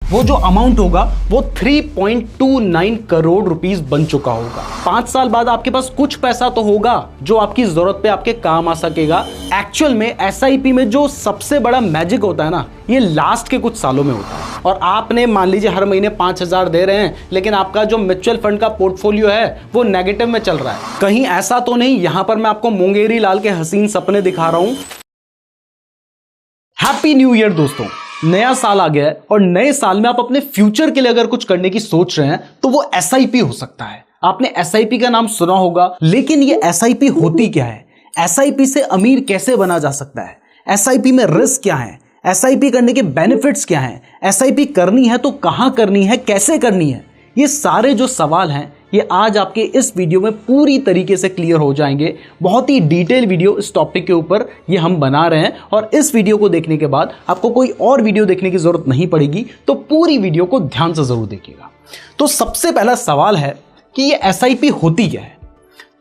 वो जो अमाउंट होगा वो 3.29 करोड़ रुपीस बन चुका होगा। 5 साल बाद आपके पास कुछ पैसा तो होगा जो आपकी जरूरत पे आपके काम आ सकेगा। एक्चुअल में एसआईपी में जो सबसे बड़ा मैजिक होता है ना, ये लास्ट के कुछ सालों में होता है। और आपने मान लीजिए हर महीने 5,000 दे रहे हैं, लेकिन आपका जो म्यूचुअल फंड का पोर्टफोलियो है वो नेगेटिव में चल रहा है। कहीं ऐसा तो नहीं यहां पर मैं आपको मुंगेरी लाल के हसीन सपने दिखा रहा हूं। हैप्पी न्यू ईयर दोस्तों, नया साल आ गया है और नए साल में आप अपने फ्यूचर के लिए अगर कुछ करने की सोच रहे हैं तो वो एसआईपी हो सकता है। आपने एसआईपी का नाम सुना होगा, लेकिन ये एसआईपी होती क्या है? एसआईपी से अमीर कैसे बना जा सकता है? एसआईपी में रिस्क क्या है? एसआईपी करने के बेनिफिट्स क्या हैं? एसआईपी करनी है तो कहां करनी है, कैसे करनी है? ये सारे जो सवाल हैं ये आज आपके इस वीडियो में पूरी तरीके से क्लियर हो जाएंगे। बहुत ही डिटेल वीडियो इस टॉपिक के ऊपर ये हम बना रहे हैं और इस वीडियो को देखने के बाद आपको कोई और वीडियो देखने की जरूरत नहीं पड़ेगी, तो पूरी वीडियो को ध्यान से जरूर देखिएगा। तो सबसे पहला सवाल है कि ये एसआईपी होती क्या है?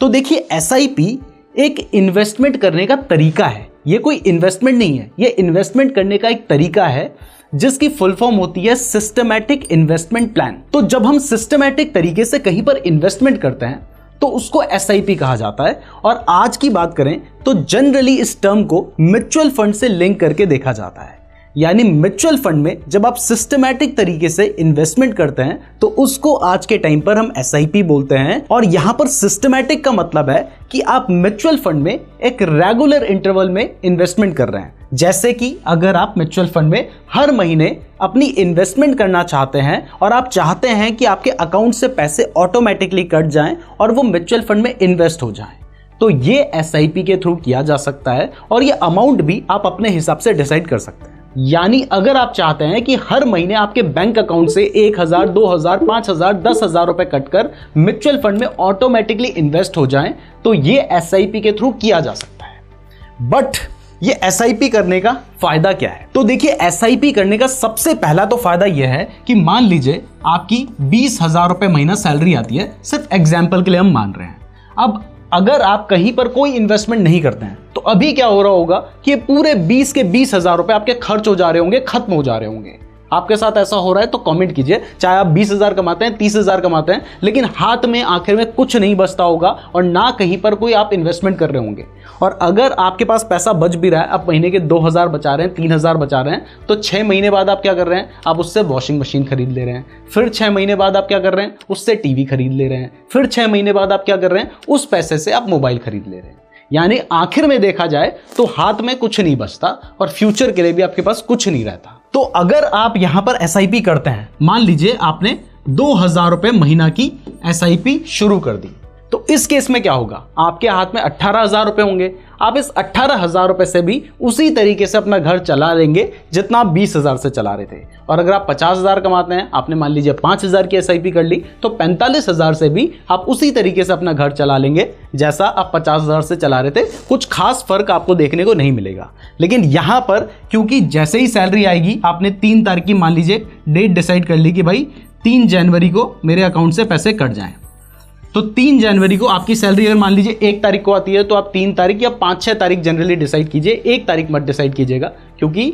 तो देखिए, एसआईपी एक इन्वेस्टमेंट करने का तरीका है। ये कोई इन्वेस्टमेंट नहीं है, ये इन्वेस्टमेंट करने का एक तरीका है जिसकी फुल फॉर्म होती है सिस्टमैटिक इन्वेस्टमेंट प्लान। तो जब हम सिस्टमैटिक तरीके से कहीं पर इन्वेस्टमेंट करते हैं तो उसको एसआईपी कहा जाता है। और आज की बात करें तो जनरली इस टर्म को म्यूचुअल फंड से लिंक करके देखा जाता है। यानी म्यूचुअल फंड में जब आप सिस्टमैटिक तरीके से इन्वेस्टमेंट करते हैं तो उसको आज के टाइम पर हम एसआईपी बोलते हैं। और यहां पर सिस्टमैटिक का मतलब है कि आप म्यूचुअल फंड में एक रेगुलर इंटरवल में इन्वेस्टमेंट कर रहे हैं। जैसे कि अगर आप म्यूचुअल फंड में हर महीने अपनी इन्वेस्टमेंट करना चाहते हैं और आप चाहते हैं कि आपके अकाउंट से पैसे ऑटोमेटिकली कट जाएं और वो म्यूचुअल फंड में इन्वेस्ट हो जाएं, तो ये एसआईपी के थ्रू किया जा सकता है। और ये अमाउंट भी आप अपने हिसाब से डिसाइड कर सकते हैं। यानी अगर आप चाहते हैं कि हर महीने आपके बैंक अकाउंट से 1,000, 2,000, 5,000, 10,000 रुपए कटकर म्यूचुअल फंड में ऑटोमेटिकली इन्वेस्ट हो जाएं, तो ये एसआईपी के थ्रू किया जा सकता है। बट ये एसआईपी करने का फायदा क्या है? तो देखिए, एसआईपी करने का सबसे पहला तो फायदा यह है कि मान लीजिए आपकी 20,000 रुपए महीना सैलरी आती है, सिर्फ एग्जाम्पल के लिए हम मान रहे हैं। अब अगर आप कहीं पर कोई इन्वेस्टमेंट नहीं करते हैं तो अभी क्या हो रहा होगा कि पूरे 20 के 20,000 रुपए आपके खर्च हो जा रहे होंगे, खत्म हो जा रहे होंगे। आपके साथ ऐसा हो रहा है तो कमेंट कीजिए। चाहे आप 20,000 कमाते हैं, 30,000 कमाते हैं, लेकिन हाथ में आखिर में कुछ नहीं बचता होगा और ना कहीं पर कोई आप इन्वेस्टमेंट कर रहे होंगे। और अगर आपके पास पैसा बच भी रहा है, आप महीने के 2,000 बचा रहे हैं, 3,000 बचा रहे हैं, तो 6 महीने बाद आप क्या कर रहे हैं? आप उससे वॉशिंग मशीन खरीद ले रहे हैं। फिर 6 महीने बाद आप क्या कर रहे हैं? उससे टीवी खरीद ले रहे हैं। फिर 6 महीने बाद आप क्या कर रहे हैं? उस पैसे से आप मोबाइल खरीद ले रहे हैं। यानी आखिर में देखा जाए तो हाथ में कुछ नहीं बचता और फ्यूचर के लिए भी आपके पास कुछ नहीं रहता। तो अगर आप यहां पर एसआईपी करते हैं, मान लीजिए आपने 2,000 रुपए महीना की एसआईपी शुरू कर दी, तो इस केस में क्या होगा? आपके हाथ में 18,000 रुपए होंगे। आप इस 18,000 रुपए से भी उसी तरीके से अपना घर चला लेंगे जितना आप 20,000 से चला रहे थे। और अगर आप 50,000 कमाते हैं, आपने मान लीजिए 5,000 की एसआईपी कर ली, तो 45,000 से भी आप उसी तरीके से अपना घर चला लेंगे जैसा आप 50,000 से चला रहे थे। कुछ खास फर्क आपको देखने को नहीं मिलेगा। लेकिन यहां पर क्योंकि जैसे ही सैलरी आएगी, आपने 3 तारीख की मान लीजिए डेट डिसाइड कर ली कि भाई 3 जनवरी को मेरे अकाउंट से पैसे कट जाएं, तो 3 जनवरी को आपकी सैलरी अगर मान लीजिए 1 तारीख को आती है तो आप 3 तारीख या 5-6 तारीख जनरली डिसाइड कीजिए। 1 तारीख मत डिसाइड कीजिएगा, क्योंकि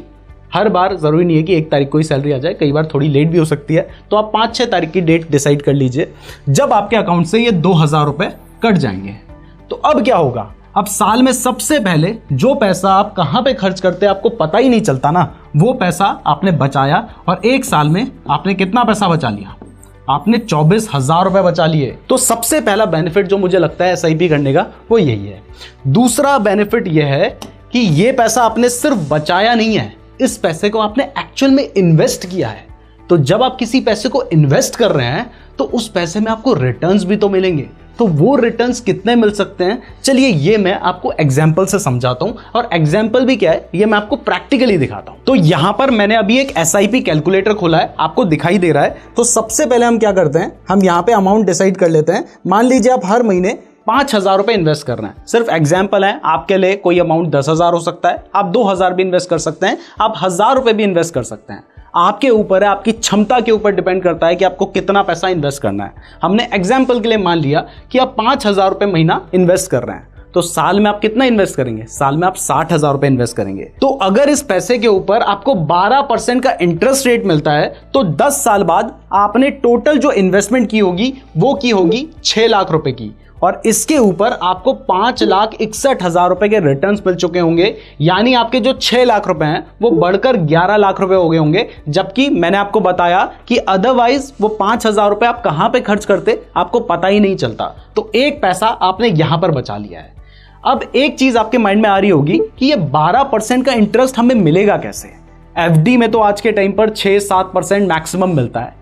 हर बार जरूरी नहीं है कि 1 तारीख को ही सैलरी आ जाए, कई बार थोड़ी लेट भी हो सकती है। तो आप 5-6 तारीख की डेट डिसाइड कर लीजिए जब आपके अकाउंट से ये 2,000 रुपए कट जाएंगे। तो अब क्या होगा? अब साल में सबसे पहले जो पैसा आप कहां पे खर्च करते हैं आपको पता ही नहीं चलता ना, वो पैसा आपने बचाया और 1 साल में आपने कितना पैसा बचा लिया? आपने 24,000 रुपए बचा लिए। तो सबसे पहला बेनिफिट जो मुझे लगता है एसआईपी करने का वो यही है। दूसरा बेनिफिट यह है कि ये पैसा आपने सिर्फ बचाया नहीं है, इस पैसे को आपने एक्चुअल में इन्वेस्ट किया है। तो जब आप किसी पैसे को इन्वेस्ट कर रहे हैं तो उस पैसे में आपको रिटर्न्स भी तो मिलेंगे। तो वो रिटर्न्स कितने मिल सकते हैं, चलिए ये मैं आपको एग्जांपल से समझाता हूं। और एग्जांपल भी क्या है, ये मैं आपको प्रैक्टिकली दिखाता हूं। तो यहां पर मैंने अभी एक एसआईपी कैलकुलेटर खोला है, आपको दिखाई दे रहा है। तो सबसे पहले हम क्या करते हैं, हम यहां पे अमाउंट डिसाइड कर लेते हैं। मान लीजिए आप हर महीने 5,000 रुपए इन्वेस्ट कर रहे हैं। सिर्फ एग्जाम्पल है, आपके लिए कोई अमाउंट 10,000 हो सकता है, आप 2,000 भी इन्वेस्ट कर सकते हैं, आप 1,000 रुपए भी इन्वेस्ट कर सकते हैं। आपके ऊपर है, आपकी क्षमता के ऊपर डिपेंड करता है कि आपको कितना पैसा इन्वेस्ट करना है। हमने एग्जाम्पल के लिए मान लिया कि आप 5,000 रुपए महीना इन्वेस्ट कर रहे हैं, तो साल में आप कितना इन्वेस्ट करेंगे? साल में आप 60,000 रुपए इन्वेस्ट करेंगे। तो अगर इस पैसे के ऊपर आपको 12% का इंटरेस्ट रेट मिलता है तो 10 साल बाद आपने टोटल जो इन्वेस्टमेंट की होगी वो की होगी 6 लाख रुपए की, और इसके ऊपर आपको 5,61,000 रुपए के रिटर्न्स मिल चुके होंगे। यानी आपके जो 6 लाख रुपए हैं वो बढ़कर 11 लाख रुपए हो गए होंगे, जबकि मैंने आपको बताया कि अदरवाइज वो 5,000 रुपए आप कहां पे खर्च करते आपको पता ही नहीं चलता। तो एक पैसा आपने यहां पर बचा लिया है। अब एक चीज आपके माइंड में आ रही होगी कि ये 12% का इंटरेस्ट हमें मिलेगा कैसे? एफडी में तो आज के टाइम पर 6-7% मैक्सिमम मिलता है,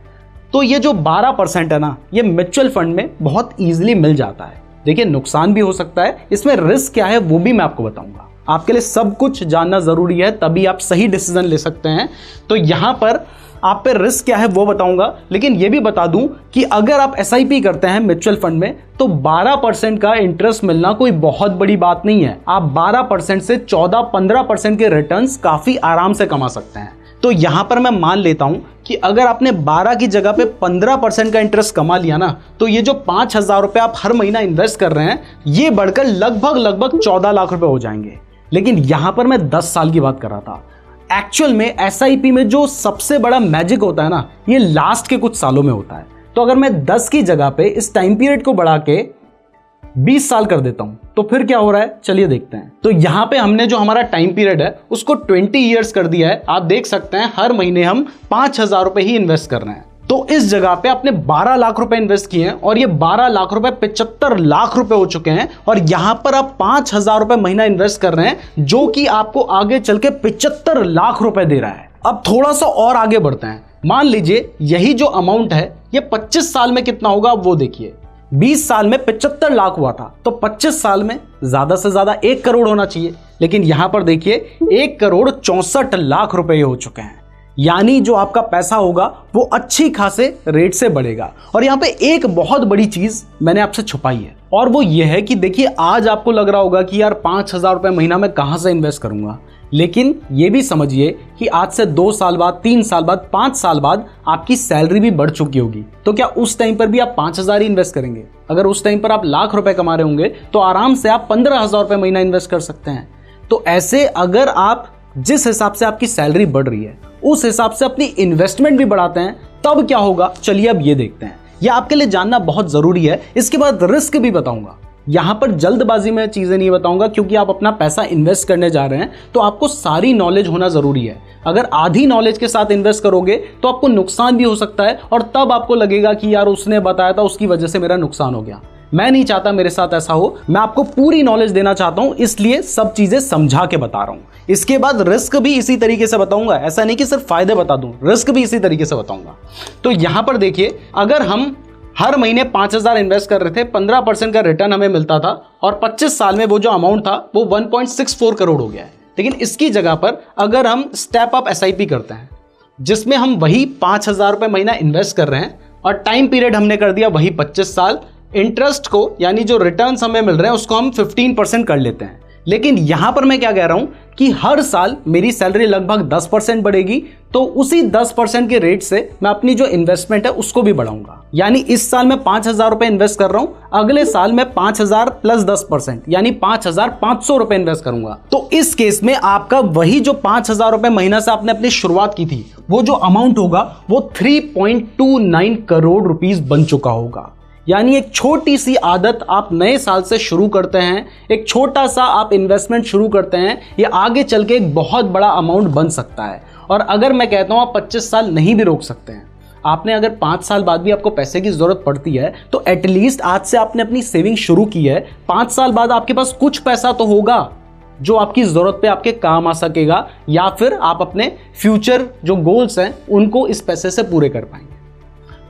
तो ये जो 12% है ना, ये म्यूचुअल फंड में बहुत इजीली मिल जाता है। देखिए नुकसान भी हो सकता है, इसमें रिस्क क्या है वो भी मैं आपको बताऊंगा। आपके लिए सब कुछ जानना जरूरी है, तभी आप सही डिसीजन ले सकते हैं। तो यहां पर आप पे रिस्क क्या है वो बताऊंगा, लेकिन ये भी बता दूं कि अगर आप एसआईपी करते हैं म्यूचुअल फंड में तो 12% का इंटरेस्ट मिलना कोई बहुत बड़ी बात नहीं है। आप 12% से 14-15% के रिटर्न्स काफी आराम से कमा सकते हैं। तो यहां पर मैं मान लेता हूं कि अगर आपने 12 की जगह पे 15% का इंटरेस्ट कमा लिया ना, तो ये जो 5,000 रुपए आप हर महीना इन्वेस्ट कर रहे हैं ये बढ़कर लगभग 14 लाख रुपए हो जाएंगे। लेकिन यहां पर मैं 10 साल की बात कर रहा था। एक्चुअल में एसआईपी में जो सबसे बड़ा मैजिक होता है ना, ये लास्ट के कुछ सालों में होता है। तो अगर मैं 10 की जगह पे इस टाइम पीरियड को बढ़ा के 20 साल कर देता हूं तो फिर क्या हो रहा है, चलिए देखते हैं। तो यहां पे हमने जो हमारा टाइम पीरियड है उसको 20 ईयर्स कर दिया है। आप देख सकते हैं हर महीने हम 5,000 रुपए ही इन्वेस्ट कर रहे हैं। तो इस जगह पे आपने 12 लाख रुपए इन्वेस्ट किए हैं और ये 12 लाख रुपए 75 लाख रुपए हो चुके हैं, और यहां पर आप 5,000 रुपए महीना इन्वेस्ट कर रहे हैं जो कि आपको आगे चल के 75 लाख रुपए दे रहा है। अब थोड़ा सा और आगे बढ़ते हैं। मान लीजिए यही जो अमाउंट है ये 25 साल में कितना होगा वो देखिए। 20 साल में 75 लाख हुआ था, तो 25 साल में ज्यादा से ज्यादा 1 करोड़ होना चाहिए। लेकिन यहां पर देखिए 1,64,00,000 रुपए हो चुके हैं। यानी जो आपका पैसा होगा वो अच्छी खासे रेट से बढ़ेगा। और यहां पे एक बहुत बड़ी चीज मैंने आपसे छुपाई है, और वो ये है कि देखिए आज आपको लग रहा होगा कि यार 5,000 रुपए महीना में कहां से इन्वेस्ट करूंगा, लेकिन ये भी समझिए कि आज से 2 साल बाद, 3 साल बाद, 5 साल बाद आपकी सैलरी भी बढ़ चुकी होगी। तो क्या उस टाइम पर भी आप 5,000 ही इन्वेस्ट करेंगे? अगर उस टाइम पर आप लाख रुपए कमा रहे होंगे तो आराम से आप 15,000 रुपए महीना इन्वेस्ट कर सकते हैं। तो ऐसे अगर आप जिस हिसाब से आपकी सैलरी बढ़ रही है उस हिसाब से अपनी इन्वेस्टमेंट भी बढ़ाते हैं, तब क्या होगा चलिए अब ये देखते हैं। यह आपके लिए जानना बहुत जरूरी है। इसके बाद रिस्क भी बताऊंगा। यहां पर जल्दबाजी में चीजें नहीं बताऊंगा, क्योंकि आप अपना पैसा इन्वेस्ट करने जा रहे हैं तो आपको सारी नॉलेज होना जरूरी है। अगर आधी नॉलेज के साथ इन्वेस्ट करोगे तो आपको नुकसान भी हो सकता है, और तब आपको लगेगा कि यार उसने बताया था उसकी वजह से मेरा नुकसान हो गया। मैं नहीं चाहता मेरे साथ ऐसा हो। मैं आपको पूरी नॉलेज देना चाहता हूं, इसलिए सब चीजें समझा के बता रहा हूं। इसके बाद रिस्क भी इसी तरीके से बताऊंगा। ऐसा नहीं कि सिर्फ फायदे बता दूं, रिस्क भी इसी तरीके से बताऊंगा। तो यहां पर देखिए, अगर हम हर महीने 5,000 इन्वेस्ट कर रहे थे, 15% का रिटर्न हमें मिलता था, और 25 साल में वो जो अमाउंट था वो 1.64 करोड़ हो गया है। लेकिन इसकी जगह पर अगर हम स्टेप अप एसआईपी करते हैं जिसमें हम वही 5,000 रुपए महीना इन्वेस्ट कर रहे हैं और टाइम पीरियड हमने कर दिया वही 25 साल, इंटरेस्ट को यानी जो रिटर्न्स हमें मिल रहे हैं उसको हम 15% कर लेते हैं। लेकिन यहां पर मैं क्या कह रहा हूं कि हर साल मेरी सैलरी लगभग 10% बढ़ेगी, तो उसी 10% के रेट से मैं अपनी जो इन्वेस्टमेंट है उसको भी बढ़ाऊंगा। यानी इस साल मैं 5,000 रुपए इन्वेस्ट कर रहा हूं, अगले साल मैं 5,000 प्लस 10% यानी 5,500 रुपए इन्वेस्ट करूंगा। तो इस केस में आपका वही जो 5,000 रुपए महीना से आपने अपनी शुरुआत की थी वो जो अमाउंट होगा वो 3.29 करोड़ रुपीस बन चुका होगा। यानी एक छोटी सी आदत आप नए साल से शुरू करते हैं, एक छोटा सा आप इन्वेस्टमेंट शुरू करते हैं, ये आगे चल के एक बहुत बड़ा अमाउंट बन सकता है। और अगर मैं कहता हूं आप 25 साल नहीं भी रोक सकते हैं, आपने अगर 5 साल बाद भी आपको पैसे की जरूरत पड़ती है तो एटलीस्ट आज से आपने अपनी सेविंग शुरू की है। 5 साल बाद आपके पास कुछ पैसा तो होगा जो आपकी जरूरत पे आपके काम आ सकेगा, या फिर आप अपने फ्यूचर जो गोल्स हैं उनको इस पैसे से पूरे कर पाएंगे।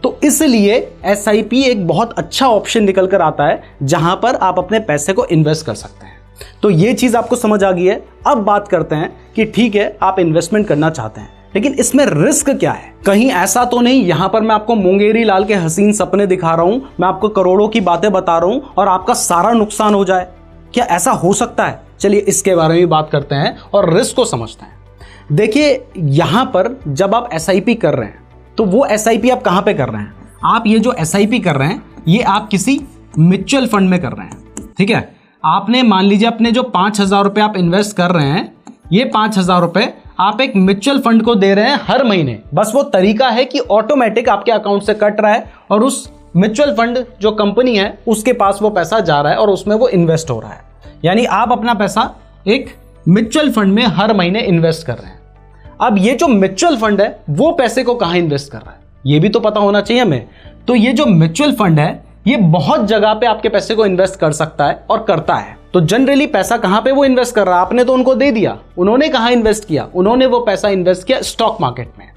तो इसलिए एसआईपी एक बहुत अच्छा ऑप्शन निकल कर आता है जहां पर आप अपने पैसे को इन्वेस्ट कर सकते हैं। तो ये चीज आपको समझ आ गई है। अब बात करते हैं कि ठीक है आप इन्वेस्टमेंट करना चाहते हैं, लेकिन इसमें रिस्क क्या है? कहीं ऐसा तो नहीं यहां पर मैं आपको मुंगेरी लाल के हसीन सपने दिखा रहा हूं, मैं आपको करोड़ों की बातें बता रहा हूं और आपका सारा नुकसान हो जाए? क्या ऐसा हो सकता है? चलिए इसके बारे में बात करते हैं और रिस्क को समझते हैं। देखिए यहां पर जब आप एसआईपी कर रहे हैं तो वो एसआईपी आप कहां पे कर रहे हैं? आप ये जो एसआईपी कर रहे हैं ये आप किसी म्यूचुअल फंड में कर रहे हैं, ठीक है? आपने मान लीजिए अपने जो 5,000 रुपए आप इन्वेस्ट कर रहे हैं, ये 5,000 रुपए आप एक म्यूचुअल फंड को दे रहे हैं हर महीने। बस वो तरीका है कि ऑटोमेटिक आपके अकाउंट से कट रहा है और उस म्यूचुअल फंड जो कंपनी है उसके पास वो पैसा जा रहा है और उसमें वो इन्वेस्ट हो रहा है। यानी आप अपना पैसा एक म्यूचुअल फंड में हर महीने इन्वेस्ट कर रहे हैं। अब ये जो म्यूचुअल फंड है वो पैसे को कहां इन्वेस्ट कर रहा है ये भी तो पता होना चाहिए हमें। तो ये जो म्यूचुअल फंड है ये बहुत जगह पे आपके पैसे को इन्वेस्ट कर सकता है और करता है। तो जनरली पैसा कहां पे वो इन्वेस्ट कर रहा है, आपने तो उनको दे दिया, उन्होंने कहां इन्वेस्ट किया, उन्होंने वो पैसा इन्वेस्ट किया स्टॉक मार्केट में।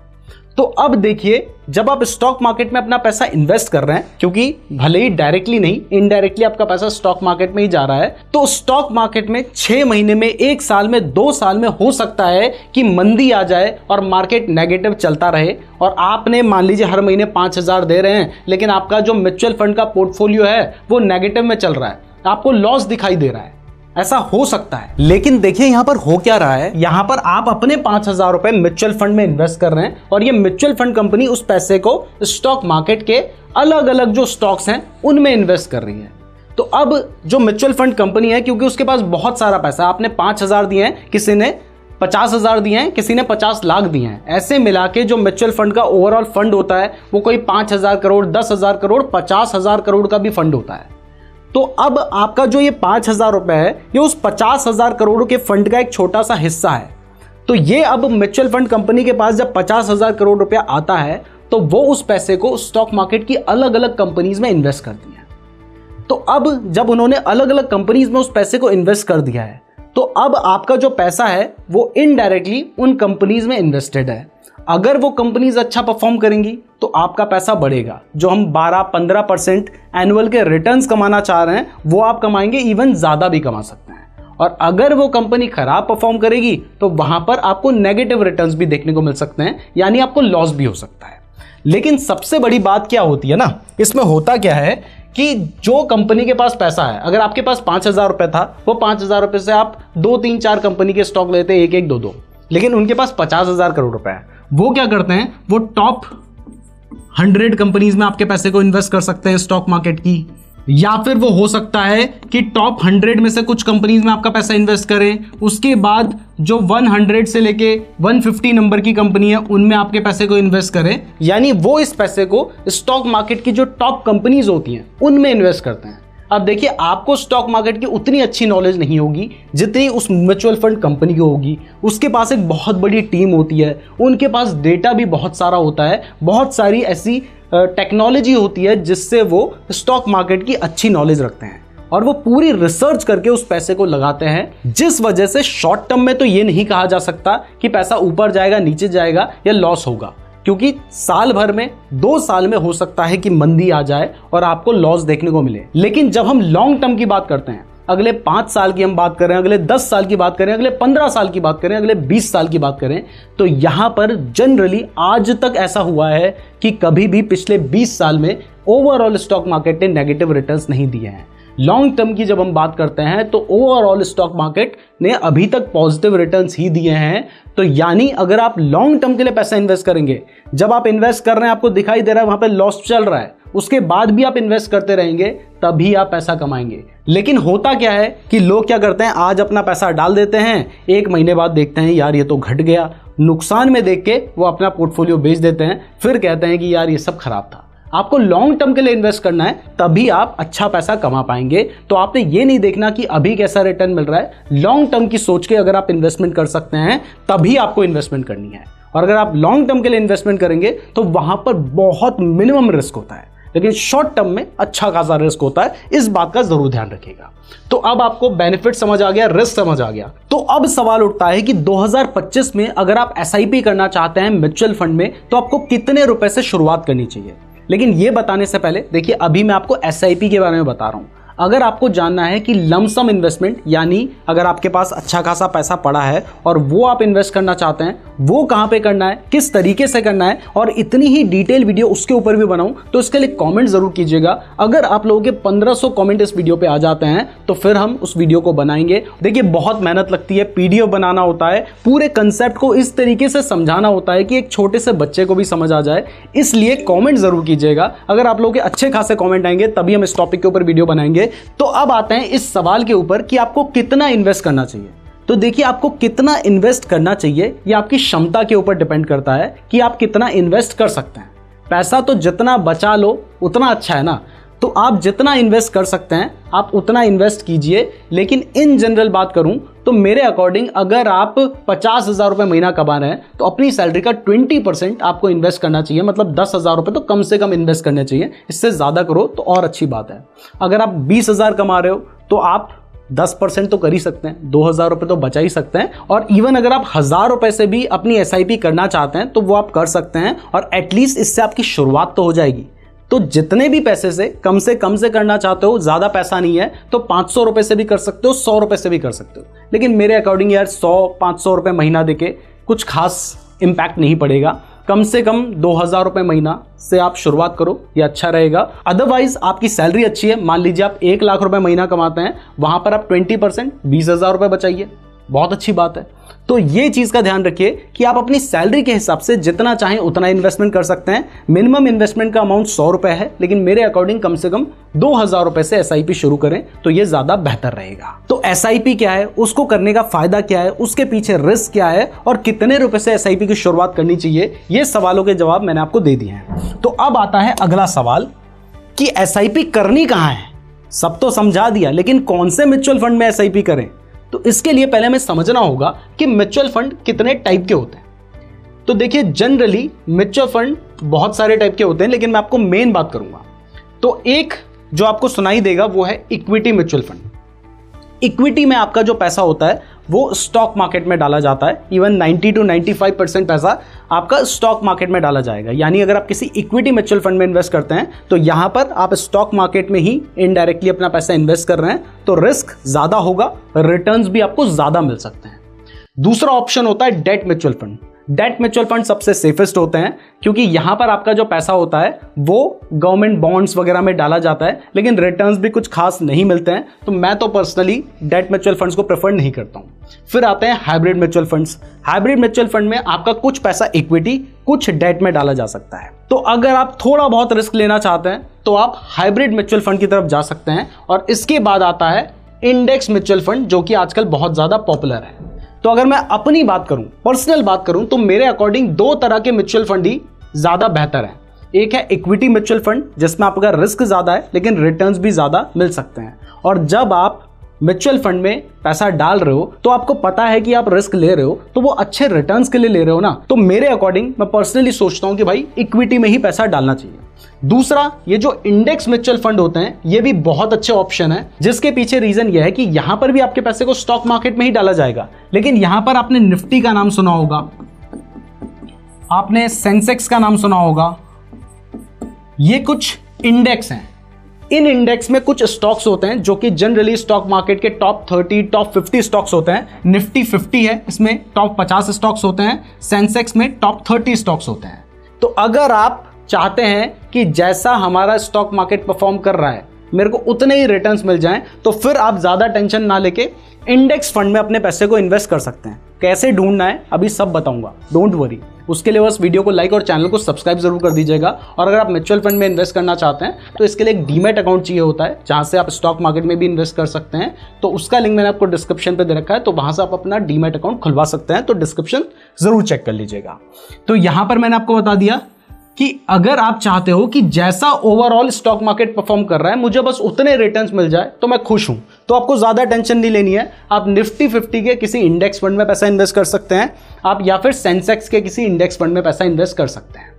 तो अब देखिए, जब आप स्टॉक मार्केट में अपना पैसा इन्वेस्ट कर रहे हैं, क्योंकि भले ही डायरेक्टली नहीं इनडायरेक्टली आपका पैसा स्टॉक मार्केट में ही जा रहा है, तो स्टॉक मार्केट में 6 महीने में, 1 साल में, 2 साल में हो सकता है कि मंदी आ जाए और मार्केट नेगेटिव चलता रहे और आपने मान लीजिए हर महीने 5,000 दे रहे हैं, लेकिन आपका जो म्यूचुअल फंड का पोर्टफोलियो है वो नेगेटिव में चल रहा है, आपको लॉस दिखाई दे रहा है। ऐसा हो सकता है। लेकिन देखिए यहां पर हो क्या रहा है, यहां पर आप अपने 5,000 रुपए म्यूचुअल फंड में इन्वेस्ट कर रहे हैं और ये म्यूचुअल फंड कंपनी उस पैसे को स्टॉक मार्केट के अलग अलग जो स्टॉक्स हैं उनमें इन्वेस्ट कर रही है। तो अब जो म्यूचुअल फंड कंपनी है, क्योंकि उसके पास बहुत सारा पैसा, आपने 5,000 दिए हैं, किसी ने 50,000 दिए हैं, किसी ने 50 लाख दिए हैं, ऐसे मिला के जो म्यूचुअल फंड का ओवरऑल फंड होता है वो कोई 5,000 करोड़, 10,000 करोड़, 50,000 करोड़ का भी फंड होता है। तो अब आपका जो ये 5,000 रुपए है ये उस 50,000 करोड़ के फंड का एक छोटा सा हिस्सा है। तो ये अब म्यूचुअल फंड कंपनी के पास जब 50,000 करोड़ रुपया आता है तो वो उस पैसे को स्टॉक मार्केट की अलग अलग कंपनीज में इन्वेस्ट करती है। तो अब जब उन्होंने अलग अलग कंपनीज में उस पैसे को इन्वेस्ट कर दिया है तो अब आपका जो पैसा है वो इनडायरेक्टली उन कंपनीज में इन्वेस्टेड है। अगर वो कंपनीज अच्छा परफॉर्म करेंगी तो आपका पैसा बढ़ेगा। जो हम 12-15% एनुअल के रिटर्न्स कमाना चाह रहे हैं वो आप कमाएंगे, इवन ज्यादा भी कमा सकते हैं। और अगर वो कंपनी खराब परफॉर्म करेगी तो वहां पर आपको नेगेटिव रिटर्न्स भी देखने को मिल सकते हैं, यानी आपको लॉस भी हो सकता है। लेकिन सबसे बड़ी बात क्या होती है ना, इसमें होता क्या है कि जो कंपनी के पास पैसा है, अगर आपके पास 5,000 रुपए था, वो 5,000 रुपए से आप 2-3-4 कंपनी के स्टॉक लेते, 1-1, 2-2, लेकिन उनके पास 50,000 करोड़ रुपए है। वो क्या करते हैं, वो टॉप 100 कंपनीज में आपके पैसे को इन्वेस्ट कर सकते हैं स्टॉक मार्केट की, या फिर वो हो सकता है कि टॉप 100 में से कुछ कंपनीज में आपका पैसा इन्वेस्ट करें, उसके बाद जो 100 से लेके 150 नंबर की कंपनी है उनमें आपके पैसे को इन्वेस्ट करें। यानी वो इस पैसे को स्टॉक मार्केट की जो टॉप कंपनीज होती हैं उनमें इन्वेस्ट करते हैं। अब देखिए, आपको स्टॉक मार्केट की उतनी अच्छी नॉलेज नहीं होगी जितनी उस म्यूचुअल फंड कंपनी को होगी। उसके पास एक बहुत बड़ी टीम होती है, उनके पास डेटा भी बहुत सारा होता है, बहुत सारी ऐसी टेक्नोलॉजी होती है जिससे वो स्टॉक मार्केट की अच्छी नॉलेज रखते हैं और वो पूरी रिसर्च करके उस पैसे को लगाते हैं, जिस वजह से शॉर्ट टर्म में तो ये नहीं कहा जा सकता कि पैसा ऊपर जाएगा, नीचे जाएगा या लॉस होगा, क्योंकि साल भर में 2 साल में हो सकता है कि मंदी आ जाए और आपको लॉस देखने को मिले। लेकिन जब हम लॉन्ग टर्म की बात करते हैं, अगले 5 साल की हम बात करें, अगले 10 साल की बात करें, अगले 15 साल की बात करें, अगले 20 साल की बात करें, तो यहां पर जनरली आज तक ऐसा हुआ है कि कभी भी पिछले 20 साल में ओवरऑल स्टॉक मार्केट ने नेगेटिव रिटर्न्स नहीं दिए हैं। लॉन्ग टर्म की जब हम बात करते हैं तो ओवरऑल स्टॉक मार्केट ने अभी तक पॉजिटिव रिटर्न्स ही दिए हैं। तो यानी अगर आप लॉन्ग टर्म के लिए पैसा इन्वेस्ट करेंगे, जब आप इन्वेस्ट कर रहे हैं आपको दिखाई दे रहा है वहां पे लॉस चल रहा है, उसके बाद भी आप इन्वेस्ट करते रहेंगे, तभी आप पैसा कमाएंगे। लेकिन होता क्या है कि लोग क्या करते हैं, आज अपना पैसा डाल देते हैं, 1 महीने बाद देखते हैं यार ये तो घट गया, नुकसान में देख के वो अपना पोर्टफोलियो बेच देते हैं, फिर कहते हैं कि यार ये सब खराब था। आपको लॉन्ग टर्म के लिए इन्वेस्ट करना है, तभी आप अच्छा पैसा कमा पाएंगे। तो आपने ये नहीं देखना कि अभी कैसा रिटर्न मिल रहा है, लॉन्ग टर्म की सोच के अगर आप इन्वेस्टमेंट कर सकते हैं तभी आपको इन्वेस्टमेंट करनी है। और अगर आप लॉन्ग टर्म के लिए इन्वेस्टमेंट करेंगे तो वहां पर बहुत मिनिमम रिस्क होता है, लेकिन शॉर्ट टर्म में अच्छा खासा रिस्क होता है, इस बात का जरूर ध्यान रखिएगा। तो अब आपको बेनिफिट समझ आ गया, रिस्क समझ आ गया। तो अब सवाल उठता है कि 2025 में अगर आप एसआईपी करना चाहते हैं म्यूचुअल फंड में तो आपको कितने रुपए से शुरुआत करनी चाहिए। लेकिन ये बताने से पहले देखिए, अभी मैं आपको एसआईपी के बारे में बता रहा हूं। अगर आपको जानना है कि लमसम इन्वेस्टमेंट, यानी अगर आपके पास अच्छा खासा पैसा पड़ा है और वो आप इन्वेस्ट करना चाहते हैं, वो कहां पे करना है, किस तरीके से करना है, और इतनी ही डिटेल वीडियो उसके ऊपर भी बनाऊं, तो इसके लिए कमेंट जरूर कीजिएगा। अगर आप लोगों के 1500 कमेंट इस वीडियो पे आ जाते हैं तो फिर हम उस वीडियो को बनाएंगे। देखिए, बहुत मेहनत लगती है, पीडीएफ बनाना होता है, पूरे कंसेप्ट को इस तरीके से समझाना होता है कि एक छोटे से बच्चे को भी समझ आ जाए, इसलिए कॉमेंट जरूर कीजिएगा। अगर आप लोगों के अच्छे खासे कॉमेंट आएंगे तभी हम इस टॉपिक के ऊपर वीडियो बनाएंगे। तो अब आते हैं इस सवाल के ऊपर कि आपको कितना इन्वेस्ट करना चाहिए। तो देखिए, आपको कितना इन्वेस्ट करना चाहिए ये आपकी क्षमता के ऊपर डिपेंड करता है कि आप कितना इन्वेस्ट कर सकते हैं। पैसा तो जितना बचा लो उतना अच्छा है ना, तो आप जितना इन्वेस्ट कर सकते हैं आप उतना इन्वेस्ट कीजिए। लेकिन इन जनरल बात करूं तो मेरे अकॉर्डिंग अगर आप 50,000 रुपये महीना कमा रहे हैं तो अपनी सैलरी का 20% आपको इन्वेस्ट करना चाहिए, मतलब 10,000 रुपये तो कम से कम इन्वेस्ट करने चाहिए। इससे ज़्यादा करो तो और अच्छी बात है। अगर आप 20,000 कमा रहे हो तो आप 10% तो कर ही सकते हैं, 2,000 रुपये तो बचा ही सकते हैं। और इवन अगर आप 1,000 रुपये से भी अपनी SIP करना चाहते हैं तो वो आप कर सकते हैं, और एटलीस्ट इससे आपकी शुरुआत तो हो जाएगी। तो जितने भी पैसे से कम से करना चाहते हो, ज़्यादा पैसा नहीं है तो 500 रुपये से भी कर सकते हो, 100 रुपये से भी कर सकते हो। लेकिन मेरे अकॉर्डिंग यार 100-500 रुपये महीना देके कुछ खास इम्पैक्ट नहीं पड़ेगा। कम से कम 2,000 रुपये महीना से आप शुरुआत करो, ये अच्छा रहेगा। अदरवाइज आपकी सैलरी अच्छी है, मान लीजिए आप 1 लाख रुपए महीना कमाते हैं, वहां पर आप 20% 20,000 रुपये बचाइए, बहुत अच्छी बात है। तो ये चीज का ध्यान रखिए कि आप अपनी सैलरी के हिसाब से जितना चाहें उतना इन्वेस्टमेंट कर सकते हैं। मिनिमम इन्वेस्टमेंट का अमाउंट 100 रुपए है, लेकिन मेरे अकॉर्डिंग कम से कम 2,000 रुपए से SIP शुरू करें तो ये ज्यादा बेहतर रहेगा। तो SIP क्या है, उसको करने का फायदा क्या है, उसके पीछे रिस्क क्या है, और कितने रुपए से SIP की शुरुआत करनी चाहिए, ये सवालों के जवाब मैंने आपको दे दिए हैं। तो अब आता है अगला सवाल कि SIP करनी कहां है। सब तो समझा दिया, लेकिन कौन से म्यूचुअल फंड में SIP करें। तो इसके लिए पहले हमें समझना होगा कि म्यूचुअल फंड कितने टाइप के होते हैं। तो देखिए, जनरली म्यूचुअल फंड बहुत सारे टाइप के होते हैं, लेकिन मैं आपको मेन बात करूंगा। तो एक जो आपको सुनाई देगा वो है इक्विटी म्यूचुअल फंड। इक्विटी में आपका जो पैसा होता है वो स्टॉक मार्केट में डाला जाता है। इवन 90 to 95% पैसा आपका स्टॉक मार्केट में डाला जाएगा। यानी अगर आप किसी इक्विटी म्यूचुअल फंड में इन्वेस्ट करते हैं तो यहां पर आप स्टॉक मार्केट में ही इनडायरेक्टली अपना पैसा इन्वेस्ट कर रहे हैं, तो रिस्क ज्यादा होगा, रिटर्न्स भी आपको ज्यादा मिल सकते हैं। दूसरा ऑप्शन होता है debt mutual fund. Debt mutual fund सबसे सेफेस्ट होते हैं, क्योंकि यहां पर आपका जो पैसा होता है वो गवर्नमेंट बॉन्ड्स वगैरह में डाला जाता है, लेकिन रिटर्न्स भी कुछ खास नहीं मिलते हैं। तो मैं तो पर्सनली डेट म्यूचुअल फंड्स को प्रेफर नहीं करता हूं। फिर आते हैं hybrid mutual funds. Hybrid mutual fund में आपका कुछ पैसा इक्विटी, कुछ डेट में डाला जा सकता है। तो अगर आप थोड़ा बहुत रिस्क लेना चाहते हैं तो आप हाइब्रिड म्यूचुअल फंड की तरफ जा सकते हैं। और इसके बाद आता है इंडेक्स म्यूचुअल फंड, जो कि आजकल बहुत ज्यादा पॉपुलर है। तो अगर मैं अपनी बात करूं, पर्सनल बात करूं, तो मेरे अकॉर्डिंग 2 तरह के म्यूचुअल फंड ही ज्यादा बेहतर है। एक है इक्विटी म्यूचुअल फंड, जिसमें आपका रिस्क ज्यादा है लेकिन रिटर्न्स भी ज्यादा मिल सकते हैं। और जब आप म्यूचुअल फंड में पैसा डाल रहे हो तो आपको पता है कि आप रिस्क ले रहे हो, तो वो अच्छे रिटर्न्स के लिए ले रहे हो ना। तो मेरे अकॉर्डिंग मैं पर्सनली सोचता हूं कि भाई इक्विटी में ही पैसा डालना चाहिए। दूसरा, ये जो इंडेक्स म्यूचुअल फंड होते हैं ये भी बहुत अच्छे ऑप्शन है, जिसके पीछे रीजन ये है कि यहां पर भी आपके पैसे को स्टॉक मार्केट में ही डाला जाएगा, लेकिन यहां पर आपने निफ्टी का नाम सुना होगा, आपने सेंसेक्स का नाम सुना होगा, ये कुछ इंडेक्स हैं। इन इंडेक्स में कुछ स्टॉक्स होते हैं जो कि जनरली स्टॉक मार्केट के टॉप 30, टॉप 50 स्टॉक्स होते हैं। निफ्टी 50 है, इसमें टॉप 50 स्टॉक्स होते हैं। सेंसेक्स में टॉप 30 स्टॉक्स होते हैं। तो अगर आप चाहते हैं कि जैसा हमारा स्टॉक मार्केट परफॉर्म कर रहा है मेरे को उतने ही रिटर्न्स मिल जाएं, तो फिर आप ज्यादा टेंशन ना लेके इंडेक्स फंड में अपने पैसे को इन्वेस्ट कर सकते हैं। कैसे ढूंढना है अभी सब बताऊंगा, डोंट वरी। उसके लिए बस वीडियो को लाइक और चैनल को सब्सक्राइब जरूर कर दीजिएगा। और अगर आप म्यूचुअल फंड में इन्वेस्ट करना चाहते हैं तो इसके लिए एक डीमैट अकाउंट चाहिए होता है, जहां से आप स्टॉक मार्केट में भी इन्वेस्ट कर सकते हैं। तो उसका लिंक मैंने आपको डिस्क्रिप्शन पे दे रखा है, तो वहां से आप अपना डीमैट अकाउंट खुलवा सकते हैं। तो डिस्क्रिप्शन जरूर चेक कर लीजिएगा। तो यहां पर मैंने आपको बता दिया कि अगर आप चाहते हो कि जैसा ओवरऑल स्टॉक मार्केट परफॉर्म कर रहा है मुझे बस उतने रिटर्न्स मिल जाए तो मैं खुश हूं, तो आपको ज्यादा टेंशन नहीं लेनी है। आप निफ्टी 50 के किसी इंडेक्स फंड में पैसा इन्वेस्ट कर सकते हैं आप, या फिर सेंसेक्स के किसी इंडेक्स फंड में पैसा इन्वेस्ट कर सकते हैं।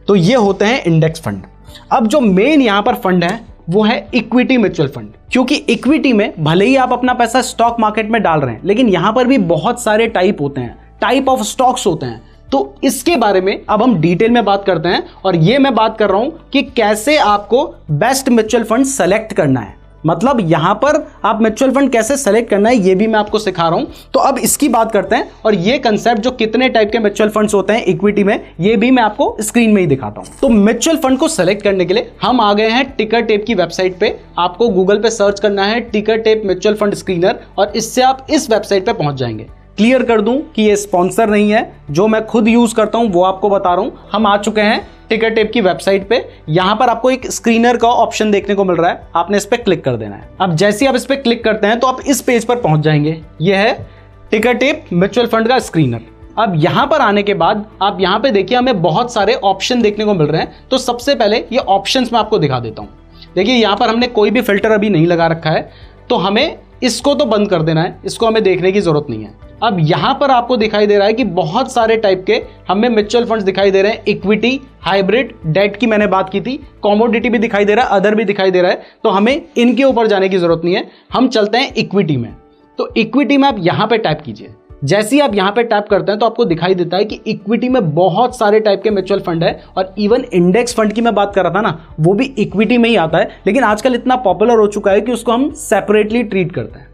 तो ये होते हैं इंडेक्स फंड। अब जो मेन यहां पर फंड है वो है इक्विटी म्यूचुअल फंड, क्योंकि इक्विटी में भले ही आप अपना पैसा स्टॉक मार्केट में डाल रहे हैं, लेकिन यहां पर भी बहुत सारे टाइप होते हैं, टाइप ऑफ स्टॉक्स होते हैं। तो इसके बारे में अब हम डिटेल में बात करते हैं, और ये मैं बात कर रहा हूं कि कैसे आपको बेस्ट म्यूचुअल फंड सेलेक्ट करना है। मतलब यहां पर आप म्यूचुअल फंड कैसे सेलेक्ट करना है ये भी मैं आपको सिखा रहा हूं। तो अब इसकी बात करते हैं, और ये कंसेप्ट जो कितने टाइप के म्यूचुअल फंड्स होते हैं इक्विटी में, ये भी मैं आपको स्क्रीन में ही दिखाता हूं। तो म्यूचुअल फंड को सेलेक्ट करने के लिए हम आ गए हैं टिकर टेप की वेबसाइट पे। आपको गूगल पे सर्च करना है टिकर टेप म्यूचुअल फंड स्क्रीनर, और इससे आप इस वेबसाइट पे पहुंच जाएंगे। क्लियर कर दूं कि ये स्पॉन्सर नहीं है, जो मैं खुद यूज करता हूं वो आपको बता रहा हूं। हम आ चुके हैं टिकर टेप की वेबसाइट पे। यहां पर आपको एक स्क्रीनर का ऑप्शन देखने को मिल रहा है, आपने इस पे क्लिक कर देना है। अब जैसे आप इस पे क्लिक करते हैं तो आप इस पेज पर पहुंच जाएंगे। यह है टिकर टेप म्यूचुअल फंड का स्क्रीनर। अब यहां पर आने के बाद आप यहां पे देखिए हमें बहुत सारे ऑप्शन देखने को मिल रहे हैं। तो सबसे पहले ये ऑप्शंस मैं आपको दिखा देता हूं। देखिए यहां पर हमने कोई भी फिल्टर अभी नहीं लगा रखा है, तो हमें इसको तो बंद कर देना है, इसको हमें देखने की जरूरत नहीं है। अब यहां पर आपको दिखाई दे रहा है कि बहुत सारे टाइप के हमें म्यूचुअल फंड्स दिखाई दे रहे हैं। इक्विटी, हाइब्रिड, डेट की मैंने बात की थी, कमोडिटी भी दिखाई दे रहा है, अदर भी दिखाई दे रहा है। तो हमें इनके ऊपर जाने की जरूरत नहीं है, हम चलते हैं इक्विटी में। तो इक्विटी में आप यहां पे टैप कीजिए। जैसे ही आप यहां पे टैप करते हैं तो आपको दिखाई देता है कि इक्विटी में बहुत सारे टाइप के म्यूचुअल फंड है, और इवन इंडेक्स फंड की मैं बात कर रहा था ना, वो भी इक्विटी में ही आता है। लेकिन आजकल इतना पॉपुलर हो चुका है कि उसको हम सेपरेटली ट्रीट करते हैं।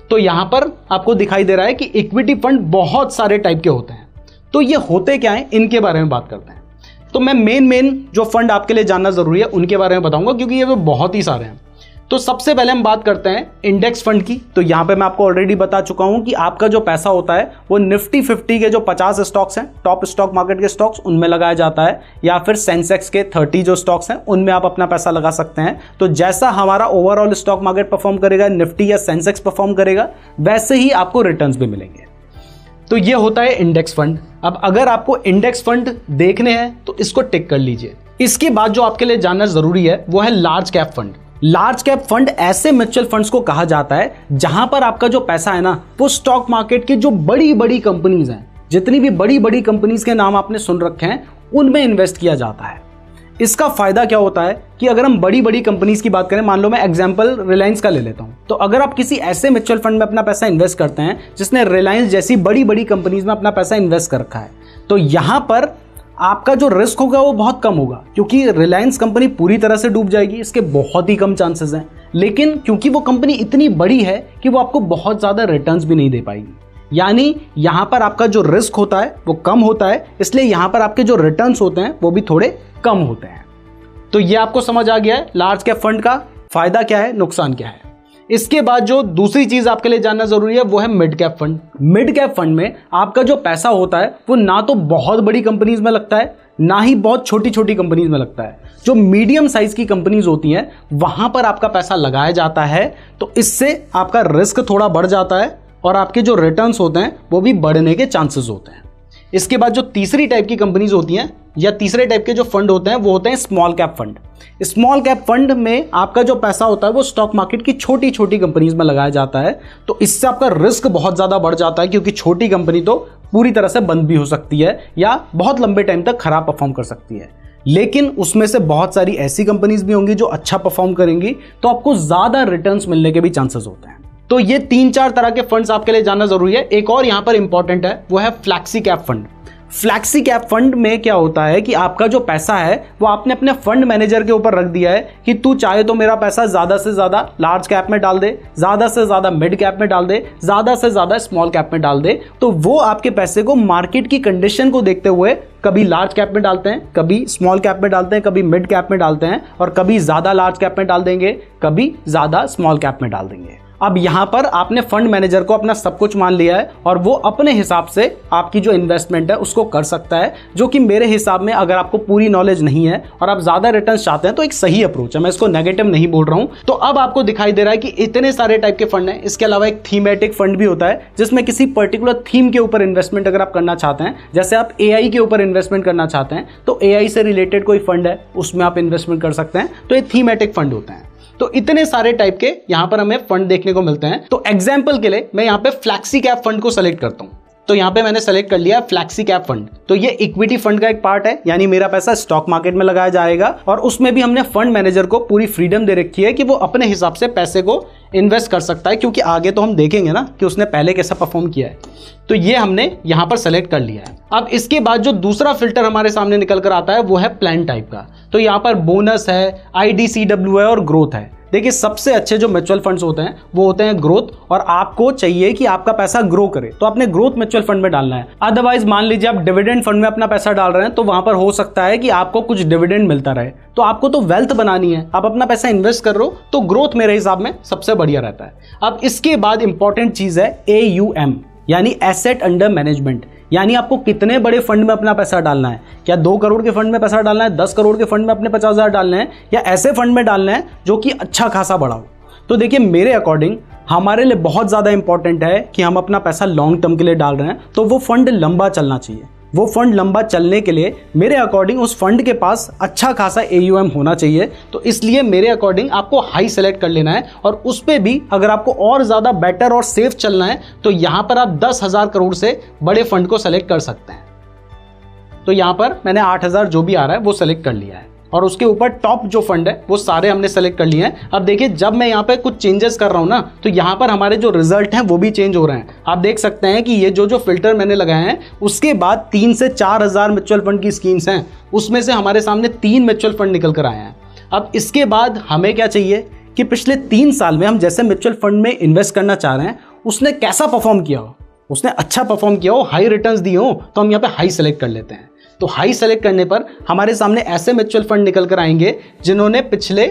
तो यहां पर आपको दिखाई दे रहा है कि इक्विटी फंड बहुत सारे टाइप के होते हैं। तो ये होते क्या हैं, इनके बारे में बात करते हैं। तो मैं मेन जो फंड आपके लिए जानना जरूरी है उनके बारे में बताऊंगा, क्योंकि ये बहुत ही सारे हैं। तो सबसे पहले हम बात करते हैं इंडेक्स फंड की। तो यहां पे मैं आपको ऑलरेडी बता चुका हूं कि आपका जो पैसा होता है वो निफ्टी 50 के जो 50 स्टॉक्स हैं, टॉप स्टॉक मार्केट के स्टॉक्स, उनमें लगाया जाता है, या फिर सेंसेक्स के 30 जो स्टॉक्स हैं उनमें आप अपना पैसा लगा सकते हैं। तो जैसा हमारा ओवरऑल स्टॉक मार्केट परफॉर्म करेगा, निफ्टी या सेंसेक्स परफॉर्म करेगा, वैसे ही आपको रिटर्न्स भी मिलेंगे। तो ये होता है इंडेक्स फंड। अब अगर आपको इंडेक्स फंड देखने हैं तो इसको टिक कर लीजिए। इसके बाद जो आपके लिए जानना जरूरी है वो है large cap fund. Large cap fund ऐसे म्यूचुअल फंड्स को कहा जाता है जहां पर आपका जो पैसा है ना, वो स्टॉक मार्केट की जो बड़ी बड़ी कंपनीज हैं, जितनी भी बड़ी बड़ी कंपनीज के नाम आपने सुन रखे हैं, उनमें इन्वेस्ट किया जाता है। इसका फायदा क्या होता है कि अगर हम बड़ी बड़ी कंपनीज की बात करें, मान लो मैं एग्जांपल रिलायंस का ले लेता हूं, तो अगर आप किसी ऐसे म्यूचुअल फंड में अपना पैसा इन्वेस्ट करते हैं जिसने रिलायंस जैसी बड़ी बड़ी कंपनीज में अपना पैसा इन्वेस्ट कर रखा है, तो यहां पर आपका जो रिस्क होगा वो बहुत कम होगा, क्योंकि रिलायंस कंपनी पूरी तरह से डूब जाएगी, इसके बहुत ही कम चांसेस हैं। लेकिन क्योंकि वो कंपनी इतनी बड़ी है कि वो आपको बहुत ज्यादा रिटर्न्स भी नहीं दे पाएगी, यानी यहां पर आपका जो रिस्क होता है वो कम होता है, इसलिए यहां पर आपके जो रिटर्न्स होते हैं वो भी थोड़े कम होते हैं। तो ये आपको समझ आ गया है लार्ज कैप फंड का फायदा क्या है, नुकसान क्या है। इसके बाद जो दूसरी चीज आपके लिए जानना जरूरी है वो है mid cap fund. Mid cap fund में आपका जो पैसा होता है वो ना तो बहुत बड़ी कंपनीज में लगता है, ना ही बहुत छोटी छोटी कंपनीज में लगता है। जो मीडियम साइज की कंपनीज होती हैं वहां पर आपका पैसा लगाया जाता है, तो इससे आपका रिस्क थोड़ा बढ़ जाता है और आपके जो रिटर्न्स होते हैं वो भी बढ़ने के चांसेस होते हैं। इसके बाद जो तीसरी टाइप की कंपनीज होती हैं या तीसरे टाइप के जो फंड होते हैं वो होते हैं small cap fund. Small cap fund में आपका जो पैसा होता है वो स्टॉक मार्केट की छोटी छोटी कंपनीज में लगाया जाता है, तो इससे आपका रिस्क बहुत ज्यादा बढ़ जाता है, क्योंकि छोटी कंपनी तो पूरी तरह से बंद भी हो सकती है या बहुत लंबे टाइम तक खराब परफॉर्म कर सकती है। लेकिन उसमें से बहुत सारी ऐसी कंपनीज भी होंगी जो अच्छा परफॉर्म करेंगी, तो आपको ज्यादा रिटर्न्स मिलने के भी चांसेस होते हैं। तो ये 3-4 तरह के फंड्स आपके लिए जानना जरूरी है। एक और यहां पर इंपॉर्टेंट है, वो है flexi cap fund. Flexi cap fund में क्या होता है कि आपका जो पैसा है वो आपने अपने फंड मैनेजर के ऊपर रख दिया है कि तू चाहे तो मेरा पैसा ज्यादा से ज्यादा लार्ज कैप में डाल दे, ज्यादा से ज्यादा मिड कैप में डाल दे, ज्यादा से ज्यादा स्मॉल कैप में डाल दे। तो वो आपके पैसे को मार्केट की कंडीशन को देखते हुए कभी लार्ज कैप में डालते हैं, कभी स्मॉल कैप में डालते हैं, कभी मिड कैप में डालते हैं, और कभी ज्यादा लार्ज कैप में डाल देंगे, कभी ज्यादा स्मॉल कैप में डाल देंगे। अब यहां पर आपने फंड मैनेजर को अपना सब कुछ मान लिया है और वो अपने हिसाब से आपकी जो इन्वेस्टमेंट है उसको कर सकता है, जो कि मेरे हिसाब में अगर आपको पूरी नॉलेज नहीं है और आप ज्यादा रिटर्न चाहते हैं तो एक सही अप्रोच है, मैं इसको नेगेटिव नहीं बोल रहा हूं। तो अब आपको दिखाई दे रहा है कि इतने सारे टाइप के फंड हैं। इसके अलावा एक थीमेटिक फंड भी होता है जिसमें किसी पर्टिकुलर थीम के ऊपर इन्वेस्टमेंट अगर आप करना चाहते हैं, जैसे आप AI के ऊपर इन्वेस्टमेंट करना चाहते हैं तो AI से रिलेटेड कोई फंड है उसमें आप इन्वेस्टमेंट कर सकते हैं, तो ये थीमेटिक फंड होते हैं। तो इतने सारे टाइप के यहां पर हमें फंड देखने को मिलते हैं। तो एग्जांपल के लिए मैं यहां पे फ्लैक्सी कैप फंड को सेलेक्ट करता हूं। तो यहां पे मैंने सेलेक्ट कर लिया फ्लैक्सी कैप फंड। तो ये इक्विटी फंड का एक पार्ट है, यानी मेरा पैसा स्टॉक मार्केट में लगाया जाएगा और उसमें भी हमने फंड मैनेजर को पूरी फ्रीडम दे रखी है कि वो अपने हिसाब से पैसे को इन्वेस्ट कर सकता है, क्योंकि आगे तो हम देखेंगे ना कि उसने पहले कैसा परफॉर्म किया है। तो ये हमने यहां पर सेलेक्ट कर लिया है। अब इसके बाद जो दूसरा फिल्टर हमारे सामने निकल कर आता है वो है प्लान टाइप का। तो यहां पर बोनस है, IDCW है और ग्रोथ है। देखिए सबसे अच्छे जो म्यूचुअल फंड्स होते हैं वो होते हैं ग्रोथ, और आपको चाहिए कि आपका पैसा ग्रो करे तो आपने ग्रोथ म्यूचुअल फंड में डालना है। अदरवाइज मान लीजिए आप डिविडेंड फंड में अपना पैसा डाल रहे हैं तो वहां पर हो सकता है कि आपको कुछ डिविडेंड मिलता रहे, तो आपको तो वेल्थ बनानी है, आप अपना पैसा इन्वेस्ट कर रहे हो तो ग्रोथ मेरे हिसाब में सबसे बढ़िया रहता है। अब इसके बाद इंपॉर्टेंट चीज है AUM। यानी एसेट अंडर मैनेजमेंट, यानी आपको कितने बड़े फंड में अपना पैसा डालना है। क्या 2 करोड़ के फंड में पैसा डालना है, 10 करोड़ के फंड में अपने 50,000 डालना है, या ऐसे फंड में डालना है जो कि अच्छा खासा बड़ा हो। तो देखिए मेरे अकॉर्डिंग हमारे लिए बहुत ज़्यादा इंपॉर्टेंट है कि हम अपना पैसा लॉन्ग टर्म के लिए डाल रहे हैं, तो वो फंड लंबा चलना चाहिए। वो फंड लंबा चलने के लिए मेरे अकॉर्डिंग उस फंड के पास अच्छा खासा AUM होना चाहिए। तो इसलिए मेरे अकॉर्डिंग आपको हाई सेलेक्ट कर लेना है, और उस पर भी अगर आपको और ज़्यादा बेटर और सेफ चलना है तो यहाँ पर आप 10,000 करोड़ से बड़े फंड को सेलेक्ट कर सकते हैं। तो यहाँ पर मैंने 8,000 जो भी आ रहा है वो सेलेक्ट कर लिया है, और उसके ऊपर टॉप जो फंड है वो सारे हमने सेलेक्ट कर लिए हैं। अब देखिए जब मैं यहाँ पे कुछ चेंजेस कर रहा हूँ ना, तो यहाँ पर हमारे जो रिजल्ट हैं वो भी चेंज हो रहे हैं। आप देख सकते हैं कि ये जो फिल्टर मैंने लगाए हैं, उसके बाद 3 से 4,000 म्यूचुअल फंड की स्कीम्स हैं, उसमें से हमारे सामने 3 म्यूचुअल फंड निकल कर आए हैं। अब इसके बाद हमें क्या चाहिए कि पिछले 3 साल में हम जैसे म्यूचुअल फंड में इन्वेस्ट करना चाह रहे हैं, उसने कैसा परफॉर्म किया हो, उसने अच्छा परफॉर्म किया हो, हाई रिटर्न्स दिए हो, तो हम यहाँ पे हाई सेलेक्ट कर लेते हैं। तो हाई सेलेक्ट करने पर हमारे सामने ऐसे म्यूचुअल फंड निकल कर आएंगे जिन्होंने पिछले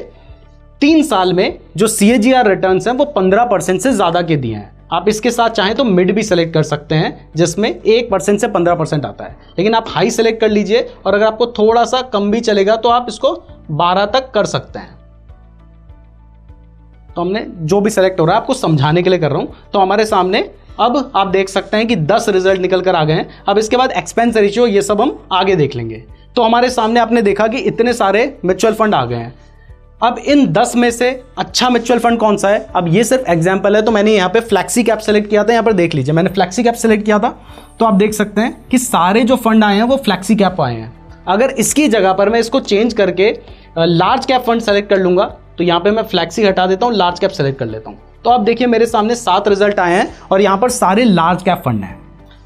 3 साल में जो CAGR रिटर्न्स हैं वो 15% से ज़्यादा के दिए हैं। आप इसके साथ चाहें तो मिड भी सेलेक्ट कर सकते हैं, जिसमें 1% से 15% आता है, लेकिन आप हाई सेलेक्ट कर लीजिए, और अगर आपको थोड़ा सा कम भी चलेगा तो आप इसको 12 तक कर सकते हैं। तो हमने जो भी सेलेक्ट हो रहा है आपको समझाने के लिए कर रहा हूं। तो हमारे सामने अब आप देख सकते हैं कि 10 रिजल्ट निकल कर आ गए हैं। अब इसके बाद एक्सपेंस रेशियो ये सब हम आगे देख लेंगे। तो हमारे सामने आपने देखा कि इतने सारे म्यूचुअल फंड आ गए हैं। अब इन 10 में से अच्छा म्यूचुअल फंड कौन सा है, अब ये सिर्फ एग्जांपल है, तो मैंने यहाँ पे फ्लैक्सी कैप सेलेक्ट किया था। यहाँ पर देख लीजिए मैंने फ्लैक्सी कैप सेलेक्ट किया था, तो आप देख सकते हैं कि सारे जो फंड आए हैं वो फ्लैक्सी कैप आए हैं। अगर इसकी जगह पर मैं इसको चेंज करके लार्ज कैप फंड सेलेक्ट कर लूंगा, तो यहाँ पे मैं फ्लैक्सी हटा देता हूँ, लार्ज कैप सेलेक्ट कर लेता हूँ। तो आप देखिए मेरे सामने 7 रिजल्ट आए हैं, और यहाँ पर सारे लार्ज कैप फंड हैं।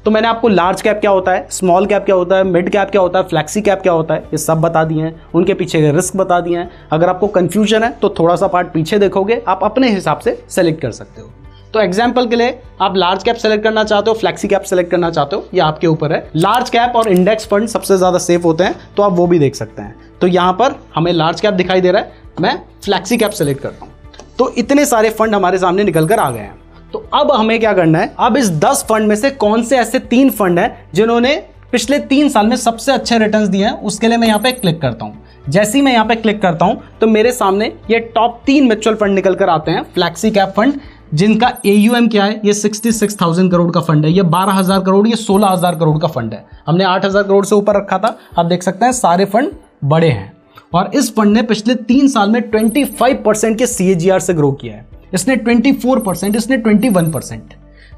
तो मैंने आपको लार्ज कैप क्या होता है, स्मॉल कैप क्या होता है, मिड कैप क्या होता है, फ्लैक्सी कैप क्या होता है, ये सब बता दिए हैं। उनके पीछे के रिस्क बता दिए हैं। अगर आपको कंफ्यूजन है तो थोड़ा सा पार्ट पीछे देखोगे, आप अपने हिसाब से सेलेक्ट कर सकते हो। तो एग्जाम्पल के लिए आप लार्ज कैप सेलेक्ट करना चाहते हो, फ्लैक्सी कैप सेलेक्ट करना चाहते हो, ये आपके ऊपर है। लार्ज कैप और इंडेक्स फंड सबसे ज़्यादा सेफ होते हैं, तो आप वो भी देख सकते हैं। तो यहाँ पर हमें लार्ज कैप दिखाई दे रहा है, मैं फ्लैक्सी कैप सेलेक्ट करता हूँ। तो इतने सारे फंड हमारे सामने निकल कर आ गए हैं। तो अब हमें क्या करना है, अब इस 10 फंड में से कौन से ऐसे 3 फंड हैं जिन्होंने पिछले 3 साल में सबसे अच्छे रिटर्न्स दिए हैं, उसके लिए मैं यहाँ पे क्लिक करता हूँ। जैसे ही मैं यहाँ पे क्लिक करता हूँ तो मेरे सामने ये टॉप 3 म्यूचुअल फंड निकल कर आते हैं। फ्लैक्सी कैप फंड जिनका AUM क्या है, ये 66,000 करोड़ का फंड है, ये 12,000 करोड़, ये 16,000 करोड़ का फंड है। हमने 8,000 करोड़ से ऊपर रखा था। आप देख सकते हैं सारे फंड बड़े हैं, और इस फंड ने पिछले 3 साल में 25% के CAGR से ग्रो किया है। इसने 24%, इसने 21%।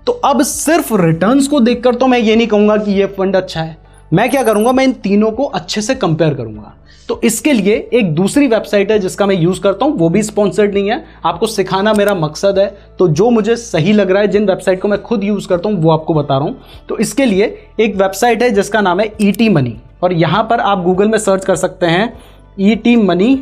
तो अब सिर्फ रिटर्न्स को देखकर तो मैं ये नहीं कहूंगा कि ये फंड अच्छा है। मैं क्या करूंगा, मैं इन तीनों को अच्छे से कंपेयर करूंगा। तो इसके लिए एक दूसरी वेबसाइट है जिसका मैं यूज करता हूं, वो भी स्पॉन्सर्ड नहीं है, आपको सिखाना मेरा मकसद है। तो जो मुझे सही लग रहा है, जिन वेबसाइट को मैं खुद यूज करता हूं, वो आपको बता रहा हूं। तो इसके लिए एक वेबसाइट है जिसका नाम है ET मनी, और यहां पर आप गूगल में सर्च कर सकते हैं ET money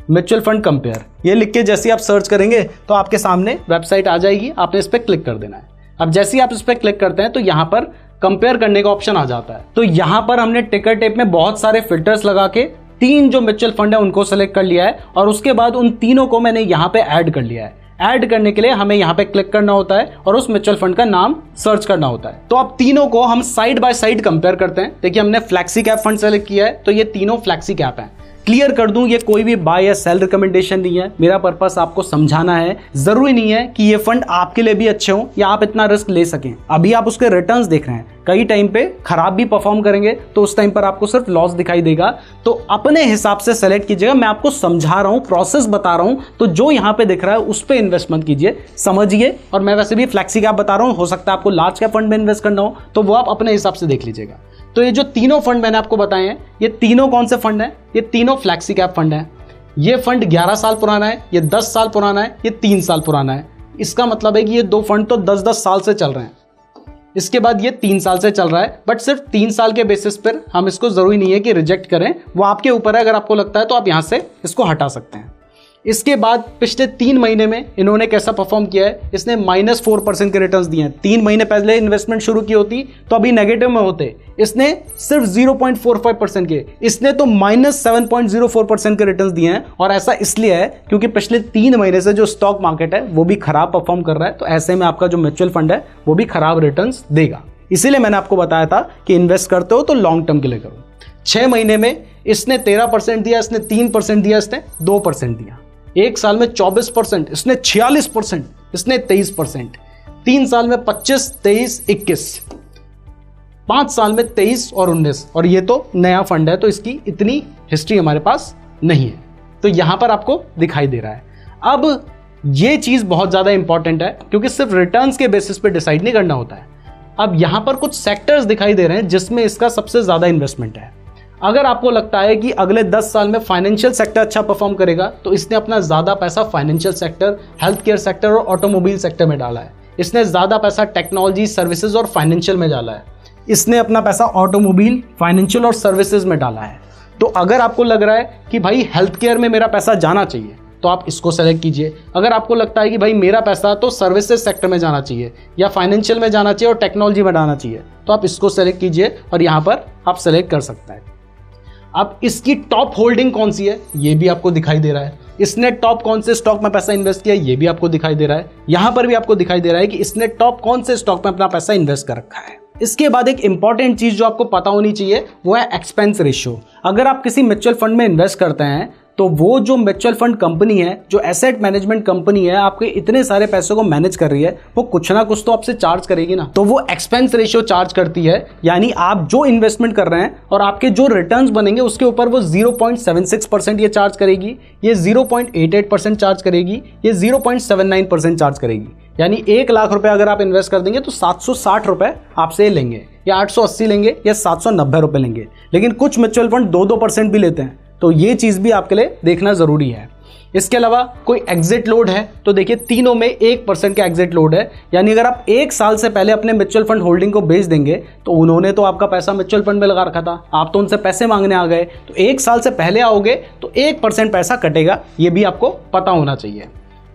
mutual fund compare. ये लिख के जैसे आप सर्च करेंगे तो आपके सामने वेबसाइट आ जाएगी, आपने इस पर क्लिक कर देना है। अब जैसे ही आप इस पर क्लिक करते हैं तो यहाँ पर कंपेयर करने का ऑप्शन आ जाता है। तो यहाँ पर हमने टिकर टेप में बहुत सारे फिल्टर्स लगा के 3 जो म्यूचुअल फंड है उनको सेलेक्ट कर लिया है, और उसके बाद उन तीनों को मैंने यहाँ पे ऐड कर लिया है। ऐड करने के लिए हमें यहाँ पे क्लिक करना होता है और उस म्यूचुअल फंड का नाम सर्च करना होता है। तो अब तीनों को हम साइड बाय साइड कंपेयर करते हैं। देखिए हमने फ्लैक्सी कैप फंड सेलेक्ट किया है, तो ये तीनों फ्लैक्सी कैप हैं। क्लियर कर दूं, ये कोई भी बाय या सेल रिकमेंडेशन नहीं है। मेरा पर्पस आपको समझाना है। जरूरी नहीं है कि ये फंड आपके लिए भी अच्छे हो या आप इतना रिस्क ले सकें। अभी आप उसके रिटर्न्स देख रहे हैं, कई टाइम पे खराब भी परफॉर्म करेंगे, तो उस टाइम पर आपको सिर्फ लॉस दिखाई देगा। तो अपने हिसाब से सेलेक्ट कीजिएगा। मैं आपको समझा रहा हूँ, प्रोसेस बता रहा हूँ, तो जो यहाँ पे दिख रहा है उस पर इन्वेस्ट मत कीजिए, समझिए। और मैं वैसे भी फ्लैक्सी कैप बता रहा हूँ, हो सकता है आपको लार्ज कैप फंड में इन्वेस्ट करना हो, तो वो आप अपने हिसाब से देख लीजिएगा। तो ये जो तीनों फंड मैंने आपको बताए हैं, ये तीनों कौन से फंड हैं? ये तीनों फ्लैक्सी कैप फंड हैं। ये फंड 11 साल पुराना है, ये 10 साल पुराना है, ये 3 साल पुराना है। इसका मतलब है कि ये 2 फंड तो 10-10 साल से चल रहे हैं। इसके बाद ये 3 साल से चल रहा है, बट सिर्फ 3 साल के बेसिस पर हम इसको जरूरी नहीं है कि रिजेक्ट करें, वो आपके ऊपर है। अगर आपको लगता है तो आप यहाँ से इसको हटा सकते हैं। इसके बाद पिछले 3 महीने में इन्होंने कैसा परफॉर्म किया है, इसने -4% के रिटर्न्स दिए हैं। 3 महीने पहले इन्वेस्टमेंट शुरू की होती तो अभी नेगेटिव में होते, इसने सिर्फ 0.45% के, इसने तो -7.04% के रिटर्न्स दिए हैं। और ऐसा इसलिए है क्योंकि पिछले 3 महीने से जो स्टॉक मार्केट है वो भी खराब परफॉर्म कर रहा है, तो ऐसे में आपका जो म्यूचुअल फंड है वो भी खराब रिटर्न्स देगा। इसीलिए मैंने आपको बताया था कि इन्वेस्ट करते हो तो लॉन्ग टर्म के लिए करो। 6 महीने में इसने 13% दिया, इसने 3% दिया, इसने 2% दिया। 1 साल में 24%, इसने 46%, इसने 23%, 3 साल में 25, 23, 21, 5 साल में 23 और 19। और ये तो नया फंड है तो इसकी इतनी हिस्ट्री हमारे पास नहीं है, तो यहां पर आपको दिखाई दे रहा है। अब ये चीज बहुत ज्यादा इंपॉर्टेंट है क्योंकि सिर्फ रिटर्न्स के बेसिस पे डिसाइड नहीं करना होता है। अब यहां पर कुछ सेक्टर्स दिखाई दे रहे हैं जिसमें इसका सबसे ज्यादा इन्वेस्टमेंट है। अगर आपको लगता है कि अगले 10 साल में फाइनेंशियल सेक्टर अच्छा परफॉर्म करेगा तो इसने अपना ज्यादा पैसा financial sector, health care sector और ऑटोमोबाइल सेक्टर में डाला है। इसने ज्यादा पैसा टेक्नोलॉजी, सर्विसेज और फाइनेंशियल में डाला है। इसने अपना पैसा ऑटोमोबाइल, फाइनेंशियल और सर्विसेज में डाला है। तो अगर आपको लग रहा है कि भाई हेल्थ केयर में मेरा पैसा जाना चाहिए तो आप इसको सेलेक्ट कीजिए। अगर आपको लगता है कि भाई मेरा पैसा तो सर्विसेज सेक्टर में जाना चाहिए या फाइनेंशियल में जाना चाहिए और टेक्नोलॉजी में डालना चाहिए तो आप इसको सेलेक्ट कीजिए और यहाँ पर आप सेलेक्ट कर सकते हैं। अब इसकी टॉप होल्डिंग कौन सी है ये भी आपको दिखाई दे रहा है। इसने टॉप कौन से स्टॉक में पैसा इन्वेस्ट किया ये भी आपको दिखाई दे रहा है। यहां पर भी आपको दिखाई दे रहा है कि इसने टॉप कौन से स्टॉक में अपना पैसा इन्वेस्ट कर रखा है। इसके बाद एक इंपॉर्टेंट चीज जो आपको पता होनी चाहिए वो है एक्सपेंस रेशियो। अगर आप किसी म्यूचुअल फंड में इन्वेस्ट करते हैं तो वो जो म्यूचुअल फंड कंपनी है, जो एसेट मैनेजमेंट कंपनी है, आपके इतने सारे पैसों को मैनेज कर रही है, वो कुछ ना कुछ तो आपसे चार्ज करेगी ना। तो वो एक्सपेंस रेशियो चार्ज करती है, यानी आप जो इन्वेस्टमेंट कर रहे हैं और आपके जो रिटर्न्स बनेंगे उसके ऊपर वो 0.76% ये चार्ज करेगी, ये 0.88% चार्ज करेगी, ये 0.79% चार्ज करेगी। यानी 1 लाख रुपए अगर आप इन्वेस्ट कर देंगे तो 760 रुपए आपसे लेंगे, या 880 लेंगे, या 790 रुपए लेंगे। लेकिन कुछ म्यूचुअल फंड 2% भी लेते हैं, तो ये चीज भी आपके लिए देखना जरूरी है। इसके अलावा कोई एग्जिट लोड है तो देखिए तीनों में 1% का एग्जिट लोड है। यानी अगर आप 1 साल से पहले अपने म्यूचुअल फंड होल्डिंग को बेच देंगे तो उन्होंने तो आपका पैसा म्यूचुअल फंड में लगा रखा था, आप तो उनसे पैसे मांगने आ गए, तो 1 साल से पहले आओगे तो 1% पैसा कटेगा, ये भी आपको पता होना चाहिए।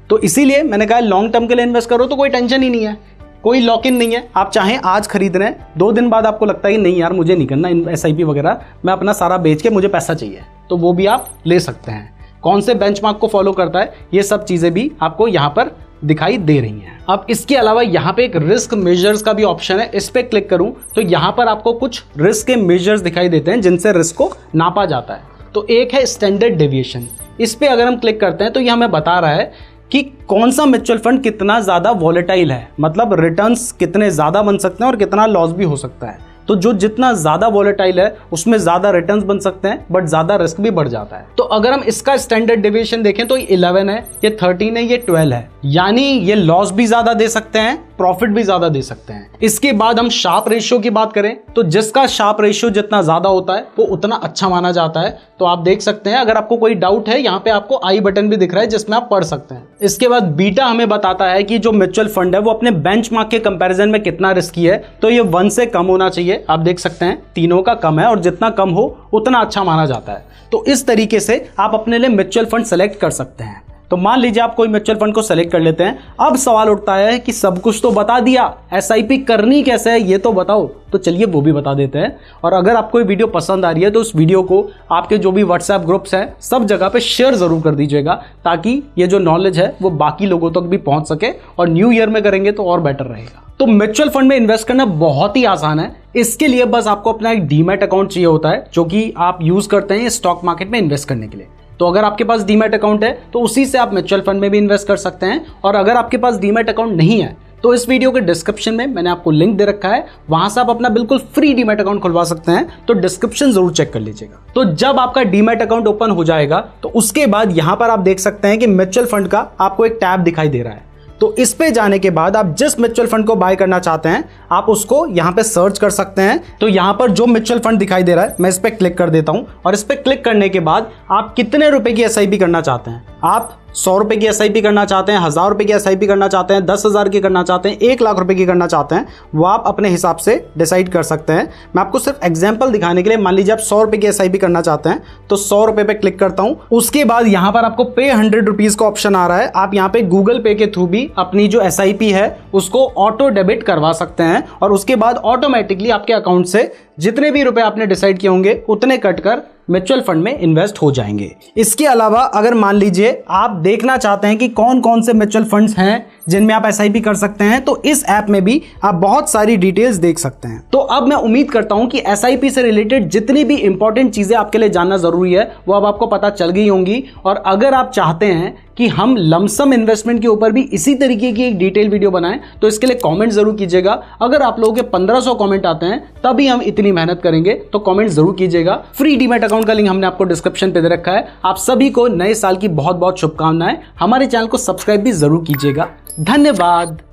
तो इसीलिए मैंने कहा लॉन्ग टर्म के लिए इन्वेस्ट करो तो कोई टेंशन ही नहीं है, कोई लॉक इन नहीं है। आप चाहें आज खरीद रहे हैं, 2 दिन बाद आपको लगता है कि नहीं यार मुझे नहीं करना SIP वगैरह, मैं अपना सारा बेच के मुझे पैसा चाहिए, तो वो भी आप ले सकते हैं। कौन से बेंचमार्क को फॉलो करता है ये सब चीजें भी आपको यहाँ पर दिखाई दे रही हैं। अब इसके अलावा यहाँ पे एक रिस्क मेजर्स का भी ऑप्शन है, इस पे क्लिक करूं तो यहाँ पर आपको कुछ रिस्क के मेजर्स दिखाई देते हैं जिनसे रिस्क को नापा जाता है। तो एक है स्टैंडर्ड डेविएशन, इस पे अगर हम क्लिक करते हैं तो ये हमें बता रहा है कि कौन सा म्यूचुअल फंड कितना ज्यादा वॉलेटाइल है, मतलब रिटर्न्स कितने ज्यादा बन सकते हैं और कितना लॉस भी हो सकता है। तो जो जितना ज्यादा वॉलेटाइल है उसमें ज्यादा रिटर्न्स बन सकते हैं बट ज्यादा रिस्क भी बढ़ जाता है। तो अगर हम इसका स्टैंडर्ड डेविएशन देखें तो 11 है, ये 13 है, ये 12 है, यानी ये लॉस भी ज्यादा दे सकते हैं, प्रॉफिट भी ज्यादा दे सकते हैं। इसके बाद हम शार्प रेशियो की बात करें तो जिसका शार्प रेशियो जितना ज्यादा होता है वो उतना अच्छा माना जाता है। तो आप देख सकते हैं, अगर आपको कोई डाउट है यहाँ पे आपको आई बटन भी दिख रहा है जिसमें आप पढ़ सकते हैं। इसके बाद बीटा हमें बताता है कि जो म्यूचुअल फंड है वो अपने बेंचमार्क के कंपैरिजन में कितना रिस्की है, तो ये 1 से कम होना चाहिए। आप देख सकते हैं तीनों का कम है और जितना कम हो उतना अच्छा माना जाता है। तो इस तरीके से आप अपने लिए म्यूचुअल फंड सेलेक्ट कर सकते हैं। तो मान लीजिए आप कोई म्यूचुअल फंड को सेलेक्ट कर लेते हैं, अब सवाल उठता है कि सब कुछ तो बता दिया, SIP करनी कैसे है ये तो बताओ। तो चलिए वो भी बता देते हैं। और अगर आपको ये वीडियो पसंद आ रही है तो उस वीडियो को आपके जो भी व्हाट्सएप ग्रुप्स हैं सब जगह पे शेयर जरूर कर दीजिएगा, ताकि ये जो नॉलेज है वो बाकी लोगों तक भी पहुंच सके, और न्यू ईयर में करेंगे तो और बेटर रहेगा। तो म्यूचुअल फंड में इन्वेस्ट करना बहुत ही आसान है। इसके लिए बस आपको अपना एक डीमैट अकाउंट चाहिए होता है जो कि आप यूज करते हैं स्टॉक मार्केट में इन्वेस्ट करने के लिए। तो अगर आपके पास डीमैट अकाउंट है तो उसी से आप म्यूचुअल फंड में भी इन्वेस्ट कर सकते हैं। और अगर आपके पास डीमैट अकाउंट नहीं है तो इस वीडियो के डिस्क्रिप्शन में मैंने आपको लिंक दे रखा है, वहां से आप अपना बिल्कुल फ्री डीमैट अकाउंट खुलवा सकते हैं। तो डिस्क्रिप्शन जरूर चेक कर लीजिएगा। तो जब आपका डीमैट अकाउंट ओपन हो जाएगा तो उसके बाद यहां पर आप देख सकते हैं कि म्यूचुअल फंड का आपको एक टैब दिखाई दे रहा है। तो इस पे जाने के बाद आप जिस म्यूचुअल फंड को बाय करना चाहते हैं आप उसको यहाँ पे सर्च कर सकते हैं। तो यहाँ पर जो म्यूचुअल फंड दिखाई दे रहा है मैं इस पे क्लिक कर देता हूँ, और इस पे क्लिक करने के बाद आप कितने रुपए की SIP करना चाहते हैं आप 100 रुपए की एसआईपी करना चाहते हैं, 1000 रुपए की एसआईपी करना चाहते हैं, 10,000 की करना चाहते हैं, 1 लाख रुपए की करना चाहते हैं, वो आप अपने हिसाब से डिसाइड कर सकते हैं। मैं आपको सिर्फ एग्जांपल दिखाने के लिए, मान लीजिए आप 100 रुपए की एसआईपी करना चाहते हैं तो 100 रुपए पे क्लिक करता हूं। उसके बाद यहां पर आपको पे 100 रुपीज का ऑप्शन आ रहा है। आप यहां पे गूगल पे के थ्रू भी अपनी जो एसआईपी है उसको ऑटो डेबिट करवा सकते हैं और उसके बाद ऑटोमेटिकली आपके अकाउंट से जितने भी रुपए आपने डिसाइड किए होंगे उतने कटकर म्यूचुअल फंड में इन्वेस्ट हो जाएंगे। इसके अलावा अगर मान लीजिए आप देखना चाहते हैं कि कौन कौन से म्यूचुअल फंड्स हैं जिनमें आप एसआईपी कर सकते हैं, तो इस ऐप में भी आप बहुत सारी डिटेल्स देख सकते हैं। तो अब मैं उम्मीद करता हूं कि एसआईपी से रिलेटेड जितनी भी इंपॉर्टेंट चीजें आपके लिए जानना जरूरी है वो अब आपको पता चल गई होंगी। और अगर आप चाहते हैं कि हम लमसम इन्वेस्टमेंट के ऊपर भी इसी तरीके की एक डिटेल वीडियो बनाएं तो इसके लिए कमेंट जरूर कीजिएगा। अगर आप लोगों के 1500 कमेंट आते हैं तभी हम इतनी मेहनत करेंगे, तो कमेंट जरूर कीजिएगा। फ्री डीमैट अकाउंट का लिंक हमने आपको डिस्क्रिप्शन पे दे रखा है। आप सभी को नए साल की बहुत बहुत शुभकामनाएं। हमारे चैनल को सब्सक्राइब भी जरूर कीजिएगा। धन्यवाद।